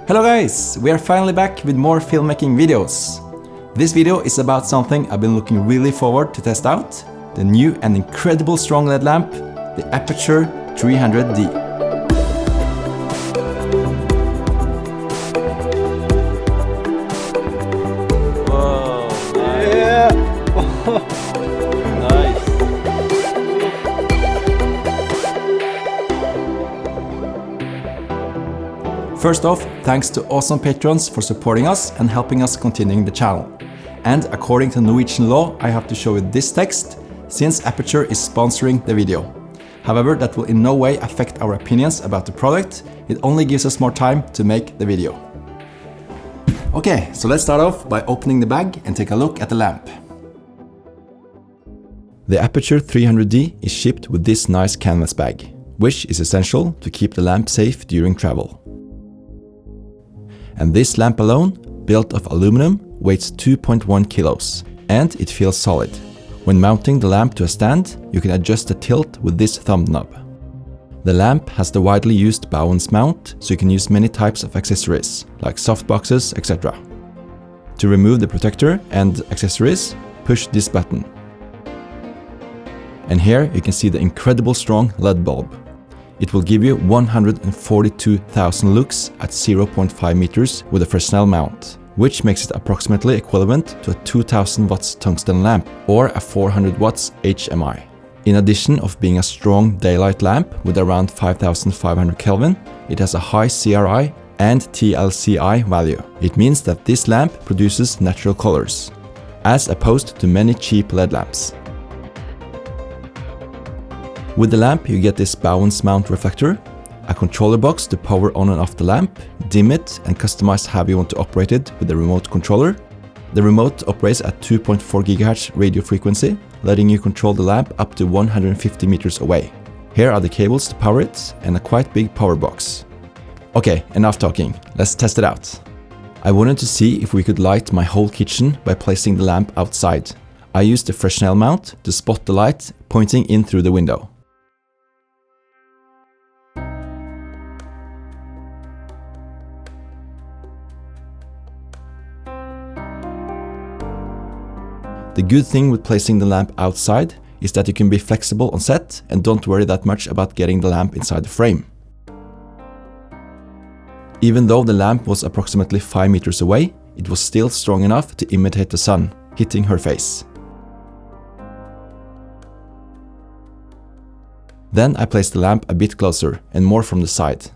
Hello guys, we are finally back with more filmmaking videos. This video is about something I've been looking really forward to test out, the new and incredible strong LED lamp, the Aputure 300D. First off, thanks to awesome patrons for supporting us and helping us continuing the channel. And according to Norwegian law, I have to show you this text, since Aputure is sponsoring the video. However, that will in no way affect our opinions about the product, it only gives us more time to make the video. Okay, so let's start off by opening the bag and take a look at the lamp. The Aputure 300D is shipped with this nice canvas bag, which is essential to keep the lamp safe during travel. And this lamp alone, built of aluminum, weighs 2.1 kilos, and it feels solid. When mounting the lamp to a stand, you can adjust the tilt with this thumb knob. The lamp has the widely used Bowens mount, so you can use many types of accessories, like softboxes, etc. To remove the protector and accessories, push this button. And here you can see the incredible strong LED bulb. It will give you 142,000 lux at 0.5 meters with a Fresnel mount, which makes it approximately equivalent to a 2000 watts tungsten lamp or a 400 watts HMI. In addition of being a strong daylight lamp with around 5500 Kelvin, it has a high CRI and TLCI value. It means that this lamp produces natural colors, as opposed to many cheap LED lamps. With the lamp you get this Bowens mount reflector, a controller box to power on and off the lamp, dim it and customize how you want to operate it with the remote controller. The remote operates at 2.4 GHz radio frequency, letting you control the lamp up to 150 meters away. Here are the cables to power it and a quite big power box. Okay, enough talking, let's test it out. I wanted to see if we could light my whole kitchen by placing the lamp outside. I used the Fresnel mount to spot the light pointing in through the window. The good thing with placing the lamp outside is that you can be flexible on set and don't worry that much about getting the lamp inside the frame. Even though the lamp was approximately 5 meters away, it was still strong enough to imitate the sun, hitting her face. Then I placed the lamp a bit closer and more from the side.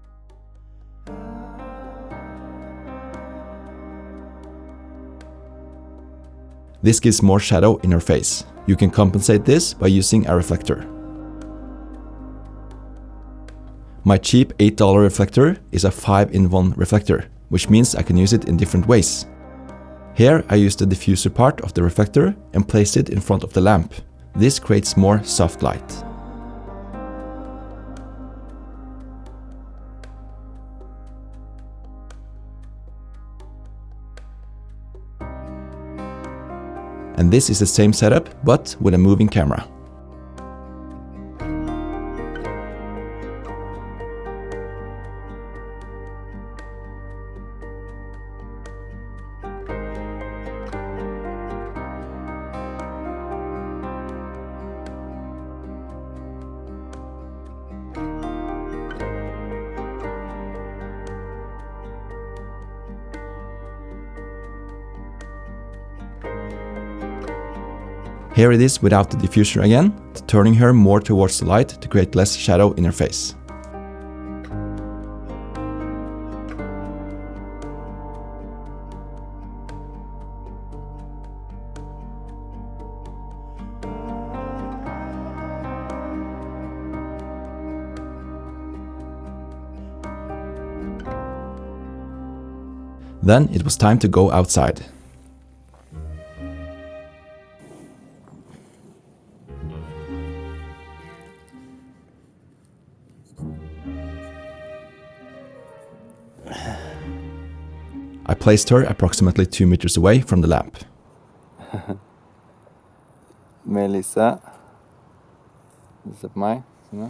This gives more shadow in her face. You can compensate this by using a reflector. My cheap $8 reflector is a 5-in-1 reflector, which means I can use it in different ways. Here I use the diffuser part of the reflector and place it in front of the lamp. This creates more soft light. And this is the same setup, but with a moving camera. Here it is without the diffuser again, turning her more towards the light to create less shadow in her face. Then it was time to go outside. I placed her approximately 2 meters away from the lamp. Melissa. Se på meg. Sånn, ja.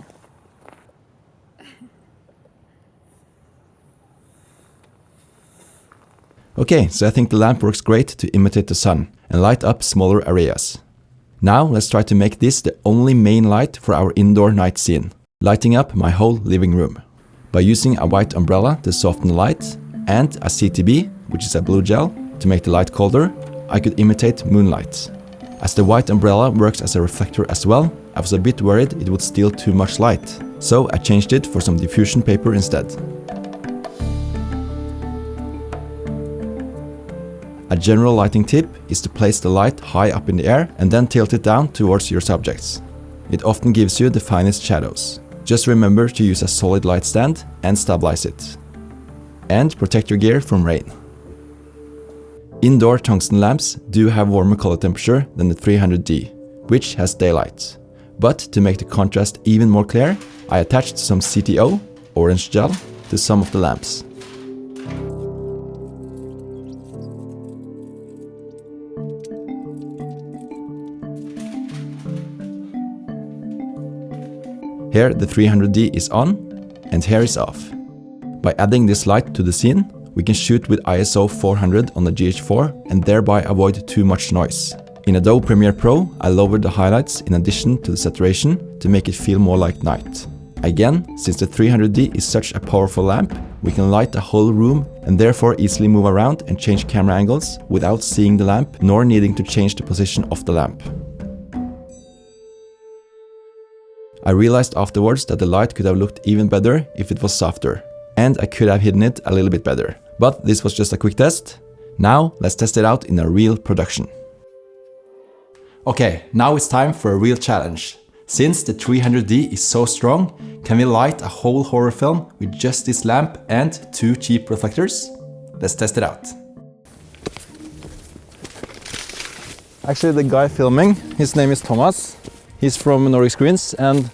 Okay, so I think the lamp works great to imitate the sun and light up smaller areas. Now let's try to make this the only main light for our indoor night scene, lighting up my whole living room. By using a white umbrella to soften the light and a CTB, which is a blue gel, to make the light colder, I could imitate moonlight. As the white umbrella works as a reflector as well, I was a bit worried it would steal too much light, so I changed it for some diffusion paper instead. A general lighting tip is to place the light high up in the air and then tilt it down towards your subjects. It often gives you the finest shadows. Just remember to use a solid light stand and stabilize it. And protect your gear from rain. Indoor tungsten lamps do have warmer color temperature than the 300D, which has daylight. But to make the contrast even more clear, I attached some CTO, orange gel, to some of the lamps. Here the 300D is on, and here is off. By adding this light to the scene, we can shoot with ISO 400 on the GH4 and thereby avoid too much noise. In Adobe Premiere Pro, I lowered the highlights in addition to the saturation to make it feel more like night. Again, since the 300D is such a powerful lamp, we can light the whole room and therefore easily move around and change camera angles without seeing the lamp nor needing to change the position of the lamp. I realized afterwards that the light could have looked even better if it was softer, and I could have hidden it a little bit better. But this was just a quick test. Now let's test it out in a real production. Okay, now it's time for a real challenge. Since the 300D is so strong, can we light a whole horror film with just this lamp and 2 cheap reflectors? Let's test it out. Actually, the guy filming, his name is Thomas. He's from Nordic Screens and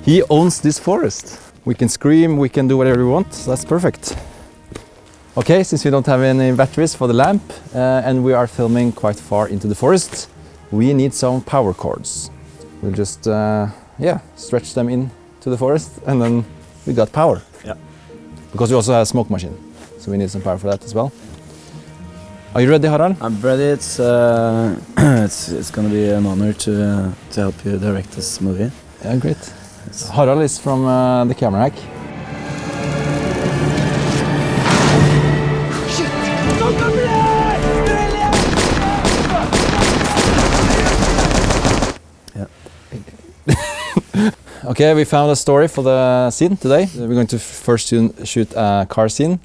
he owns this forest. We can scream, we can do whatever we want, so that's perfect. Okay, since we don't have any batteries for the lamp and we are filming quite far into the forest, we need some power cords. We'll just stretch them into the forest and then we got power. Yeah. Because we also have a smoke machine, so we need some power for that as well. Are you ready, Harald? I'm ready. It's going to be an honor to help you direct this movie. Yeah, great. Harald is from the camera hack. Yeah. Okay, we found a story for the scene today. We're going to first shoot a car scene,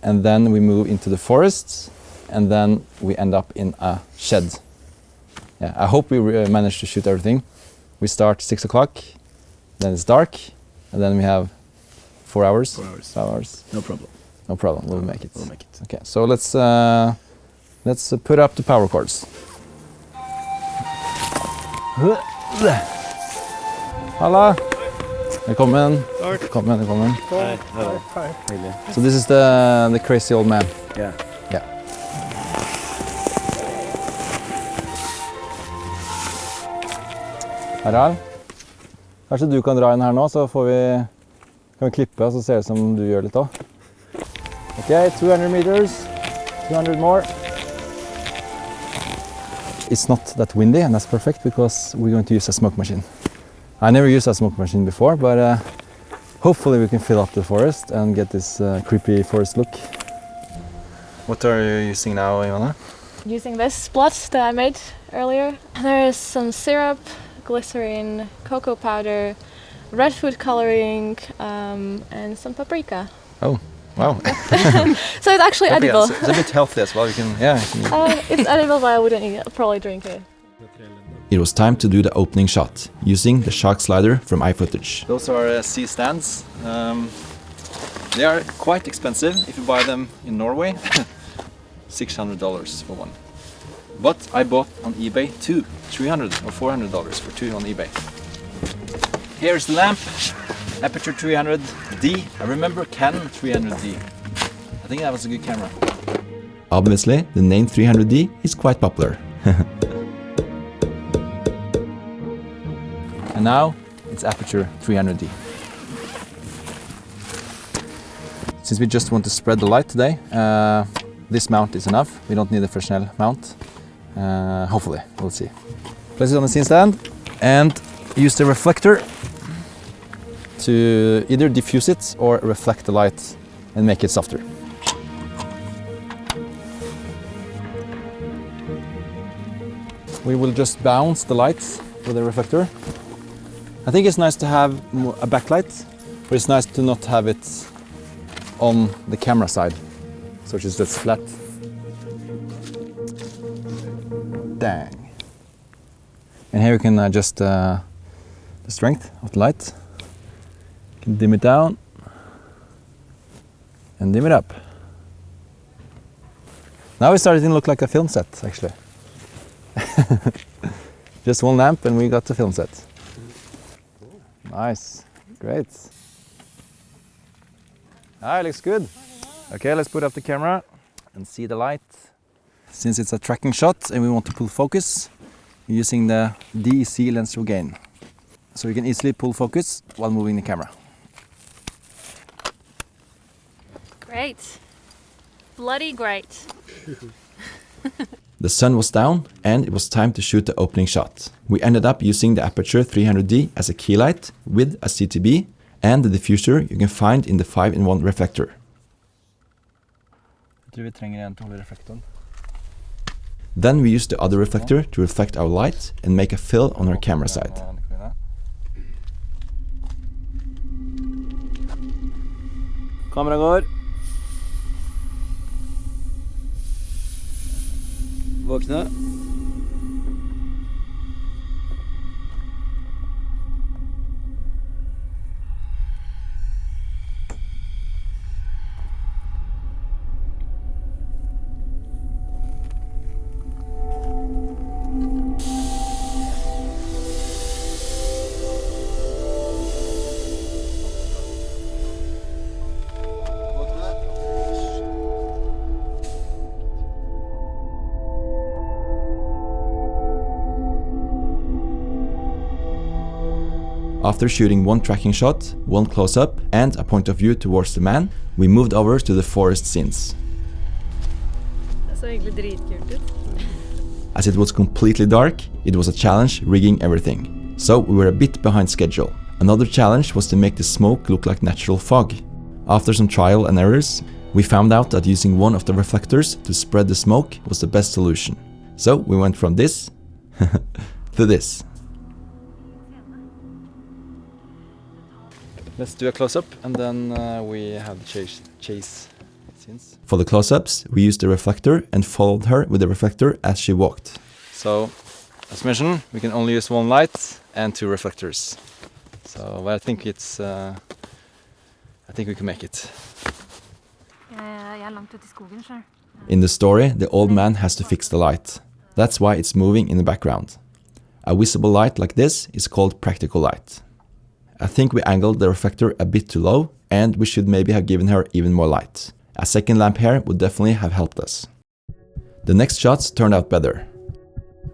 and then we move into the forest, and then we end up in a shed. Yeah, I hope we manage to shoot everything. We start 6 o'clock, then it's dark, and then we have 4 hours. 4 hours. 5 hours. No problem. No problem. We'll make it. We'll make it. Okay, so let's put up the power cords. Halla! Velkommen. Velkommen. Velkommen. Hi. Hello. Hi. Really? So this is the crazy old man. Yeah. Yeah. Harald, kanskje du kan dra inn her nå, så kan vi klippe, og så ser det ut som du gjør litt også. Okay, 200 meters, 200 more. It's not that windy, and that's perfect because we're going to use a smoke machine. I never used a smoke machine before, but hopefully we can fill up the forest and get this creepy forest look. What are you using now, Ivana? Using this blot that I made earlier. There is some syrup, glycerin, cocoa powder, red food coloring, and some paprika. Oh, wow. So it's actually edible. It's a bit healthy as well. You can, it's edible, but I wouldn't probably drink it. It was time to do the opening shot, using the shark slider from iFootage. Those are sea stands. They are quite expensive if you buy them in Norway. $600 for one. But I bought on eBay two, $300 or $400 for two on eBay. Here's the lamp, Aputure 300D. I remember Canon 300D. I think that was a good camera. Obviously, the name 300D is quite popular. And now it's Aputure 300D. Since we just want to spread the light today, this mount is enough. We don't need a Fresnel mount. Hopefully, we'll see. Place it on the scene stand and use the reflector to either diffuse it or reflect the light and make it softer. We will just bounce the lights with the reflector. I think it's nice to have a backlight, but it's nice to not have it on the camera side, so it's just flat. Dang. And here you can adjust the strength of the light. You can dim it down and dim it up. Now it's starting to look like a film set, actually. Just one lamp and we got the film set. Nice, great. Ah, it looks good. Okay, let's put up the camera and see the light. Since it's a tracking shot and we want to pull focus, we're using the DEC lens through gain. So you can easily pull focus while moving the camera. Great. Bloody great. The sun was down and it was time to shoot the opening shot. We ended up using the Aputure 300D as a key light with a CTB and the diffuser you can find in the 5-in-1 reflector. Then we used the other reflector to reflect our light and make a fill on our camera side. Kamera går. Våkne. After shooting one tracking shot, one close-up and a point of view towards the man, we moved over to the forest scenes. Det så egentlig dritkult ut. As it was completely dark, it was a challenge rigging everything. So we were a bit behind schedule. Another challenge was to make the smoke look like natural fog. After some trial and errors, we found out that using one of the reflectors to spread the smoke was the best solution. So we went from this to this. Let's do a close-up and then we have the chase scenes. For the close-ups, we used the reflector and followed her with the reflector as she walked. So, as mentioned, we can only use one light and two reflectors. So, but I think it's, I think we can make it. In the story, the old man has to fix the light. That's why it's moving in the background. A visible light like this is called practical light. I think we angled the reflector a bit too low and we should maybe have given her even more light. A second lamp here would definitely have helped us. The next shots turned out better.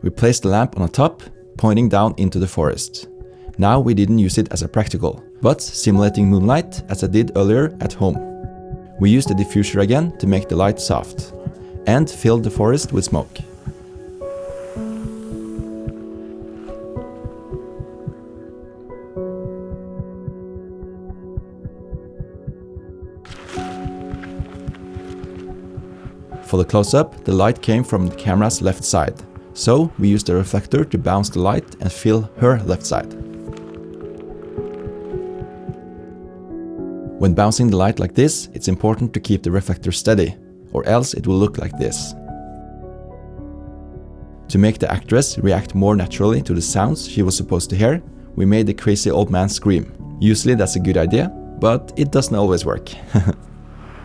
We placed the lamp on a top, pointing down into the forest. Now we didn't use it as a practical, but simulating moonlight as I did earlier at home. We used the diffuser again to make the light soft, and filled the forest with smoke. For the close-up, the light came from the camera's left side, so we used the reflector to bounce the light and fill her left side. When bouncing the light like this, it's important to keep the reflector steady, or else it will look like this. To make the actress react more naturally to the sounds she was supposed to hear, we made the crazy old man scream. Usually that's a good idea, but it doesn't always work.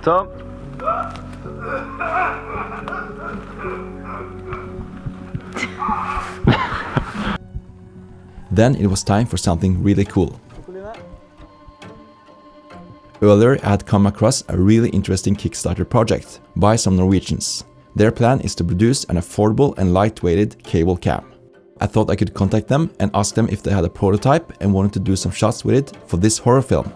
Tom. Then it was time for something really cool. Earlier I had come across a really interesting Kickstarter project by some Norwegians. Their plan is to produce an affordable and light-weighted cable cam. I thought I could contact them and ask them if they had a prototype and wanted to do some shots with it for this horror film.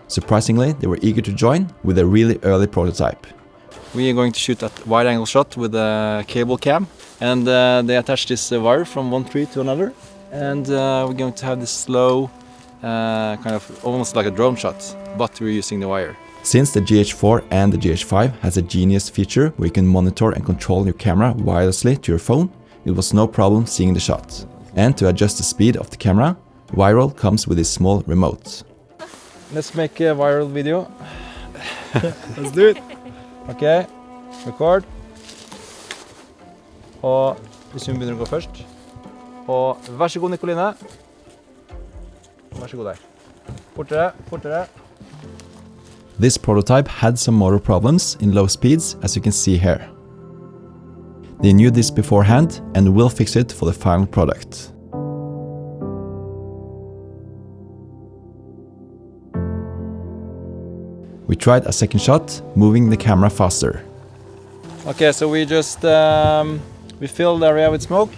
Surprisingly, they were eager to join with a really early prototype. We are going to shoot that wide angle shot with a cable cam, and they attach this wire from one tree to another, and we're going to have this slow, kind of almost like a drone shot, but we're using the wire. Since the GH4 and the GH5 has a genius feature where you can monitor and control your camera wirelessly to your phone, it was no problem seeing the shot. And to adjust the speed of the camera, Viral comes with this small remote. Let's make a viral video. Let's do it. Ok, record. Og hvis hun begynner å gå først. Og vær så god, Nikoline. Vær så god der. Fortere, fortere. This prototype had some motor problems in low speeds, as you can see here. They knew this beforehand and will fix it for the final product. We tried a second shot, moving the camera faster. Okay, so we just we fill the area with smoke.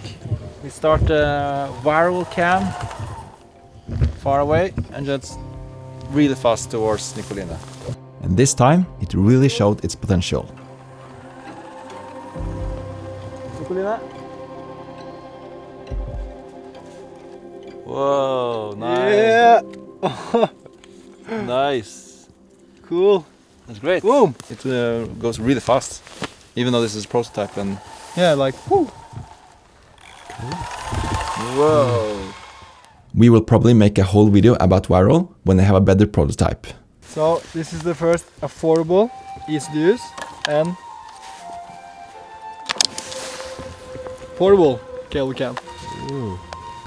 We start a viral cam far away and just really fast towards Nicolina. And this time, it really showed its potential. Nicolina. Whoa, nice. Yeah. Nice. Cool. That's great. Boom. It goes really fast, even though this is a prototype. And Yeah, like whoo. whoa. We will probably make a whole video about Viral when they have a better prototype. So this is the first affordable, easy to use, and portable cable cam.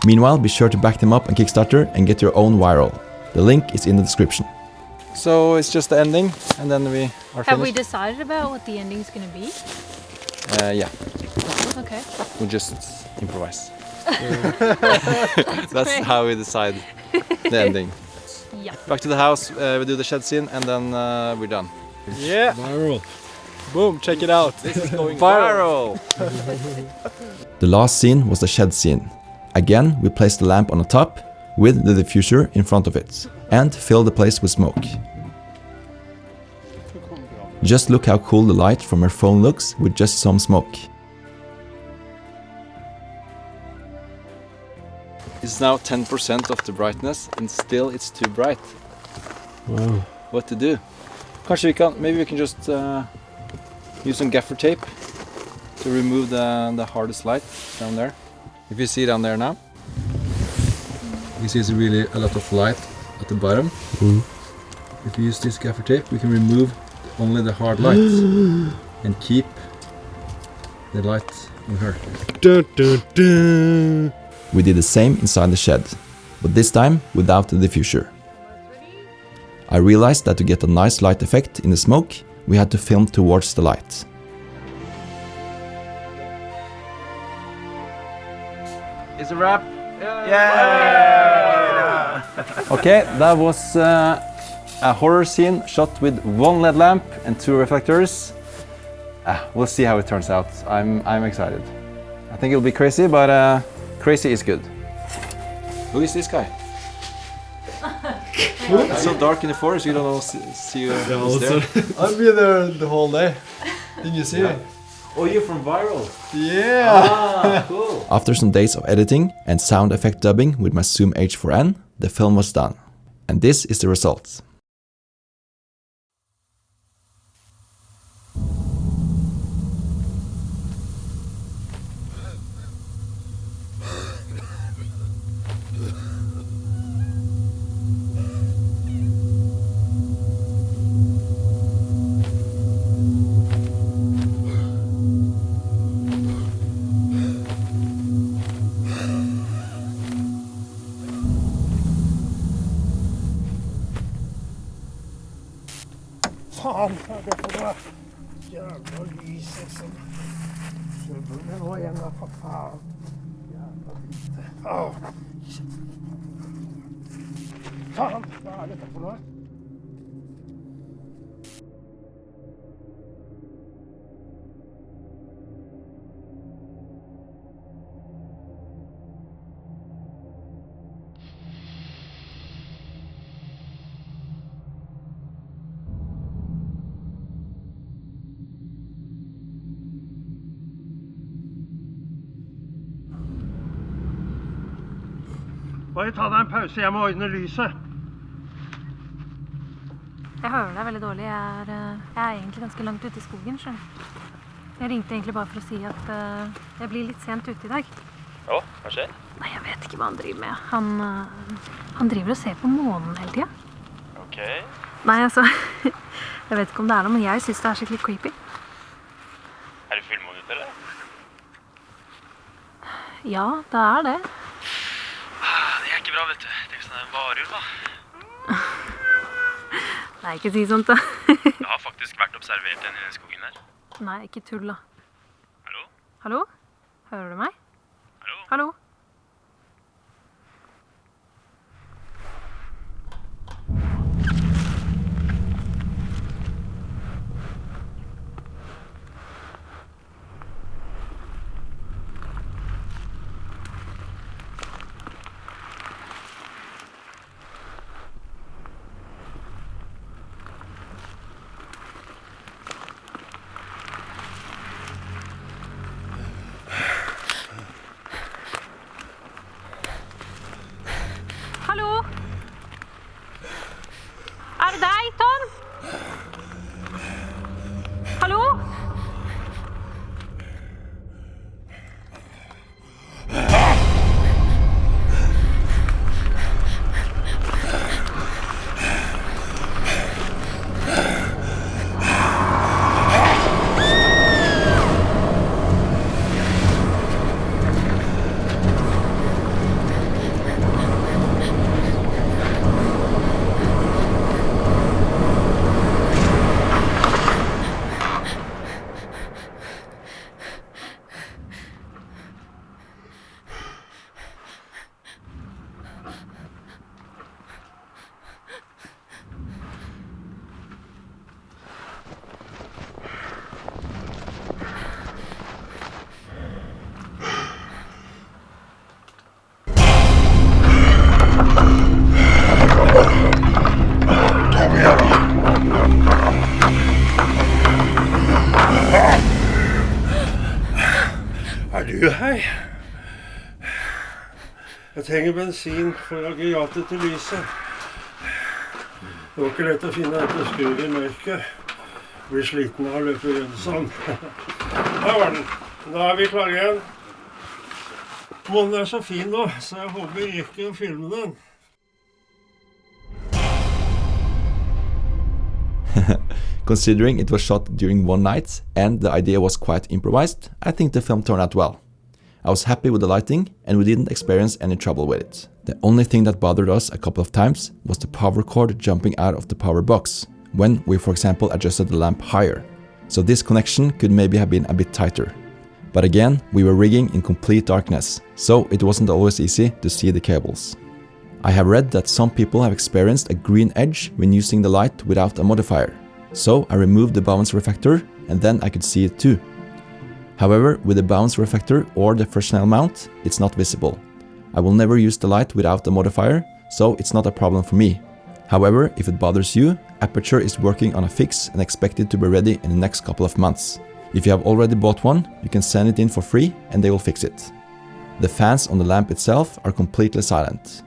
Meanwhile, be sure to back them up on Kickstarter and get your own Viral. The link is in the description. So it's just the ending, and then we are Have we finished. decided about what the ending's gonna be? Yeah, Okay. we just improvise. That's great. how we decide the ending. Yeah. Back to the house, we do the shed scene, and then we're done. Yeah. Viral. Boom, check it out. This is going viral. The last scene was the shed scene. Again, we placed the lamp on the top with the diffuser in front of it and filled the place with smoke. Just look how cool the light from your phone looks with just some smoke. It's now 10% of the brightness, and still it's too bright. Wow. What to do? Maybe we can just use some gaffer tape to remove the hardest light down there. If you see down there now, you see it's really a lot of light at the bottom. If you use this gaffer tape, we can remove only the hard light and keep the light in her. Dun, dun, dun. We did the same inside the shed, but this time without the diffuser. I realized that to get a nice light effect in the smoke, we had to film towards the light. It's a wrap. Yeah! Okay, that was a horror scene shot with one LED lamp and 2 reflectors. We'll see how it turns out. I'm excited. I think it'll be crazy, but crazy is good. Who is this guy? It's so dark in the forest, you don't know see who's there. I've been there the whole day. Didn't you see it? Oh, you're from Viral. Yeah. Cool. After some days of editing and sound effect dubbing with my Zoom H4n, the film was done. And this is the result. Fan, hva er det for noe? Jævla lys, liksom. Kjøper nå igjen, da, for faen. Jævla lite. Åh. Faen, hva er dette for noe? Bare ta deg en pause, jeg må ordne lyset. Jeg hører deg veldig dårlig. Jeg er egentlig ganske langt ute i skogen, skjønner du. Jeg ringte egentlig bare for å si at jeg blir litt sent ute i dag. Hva skjer? Nei, jeg vet ikke hva han driver med. Han driver og ser på månen hele tiden. Ok. Nei, altså, jeg vet ikke om det er noe, men jeg synes det er skikkelig creepy. Er det fullmåne ute, eller? Ja, det er det. Det er ikke bra, vet du. Det er sånn en varulv, da. Nei, ikke si sånt da. Jeg har faktisk vært observert den i den skogen der. Nei, ikke tull da. Hallo? Hallo? Hører du meg? Hallo? Hallo? Hallo? Er det deg, Tom? Hallo? Er du her? Jeg trenger bensin for aggregatet til lyset. Det var ikke lett å finne dette skuret i mørket. Blir sliten av å løpe rundt sånn. Der var den. Da er vi klare igjen. Månen er så fin nå, så jeg håper jeg rekker å filme den. Considering it was shot during one night and the idea was quite improvised, I think the film turned out well. I was happy with the lighting and we didn't experience any trouble with it. The only thing that bothered us a couple of times was the power cord jumping out of the power box when we, for example, adjusted the lamp higher. So this connection could maybe have been a bit tighter. But again, we were rigging in complete darkness, so it wasn't always easy to see the cables. I have read that some people have experienced a green edge when using the light without a modifier. So I removed the Bowens reflector and then I could see it too. However, with the Bowens reflector or the Fresnel mount, it's not visible. I will never use the light without a modifier, so it's not a problem for me. However, if it bothers you, Aputure is working on a fix and expected to be ready in the next couple of months. If you have already bought one, you can send it in for free and they will fix it. The fans on the lamp itself are completely silent.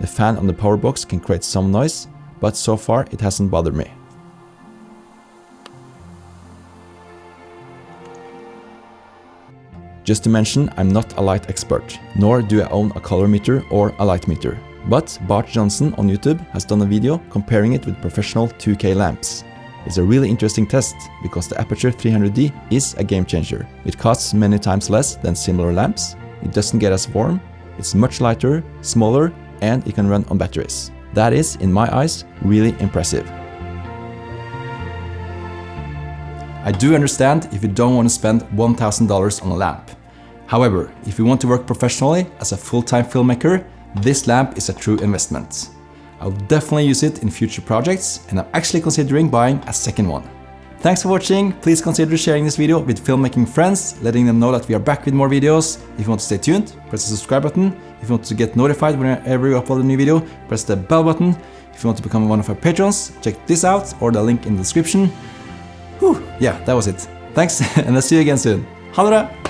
The fan on the power box can create some noise, but so far it hasn't bothered me. Just to mention, I'm not a light expert, nor do I own a color meter or a light meter. But Bart Johnson on YouTube has done a video comparing it with professional 2K lamps. It's a really interesting test, because the Aputure 300D is a game changer. It costs many times less than similar lamps, it doesn't get as warm, it's much lighter, smaller, and it can run on batteries. That is, in my eyes, really impressive. I do understand if you don't want to spend $1,000 on a lamp. However, if you want to work professionally as a full-time filmmaker, this lamp is a true investment. I'll definitely use it in future projects, and I'm actually considering buying a second one. Thanks for watching. Please consider sharing this video with filmmaking friends, letting them know that we are back with more videos. If you want to stay tuned, press the subscribe button. If you want to get notified whenever we upload a new video, press the bell button. If you want to become one of our patrons, check this out or the link in the description. Whew, yeah, that was it. Thanks, and I'll see you again soon. Ha det bra!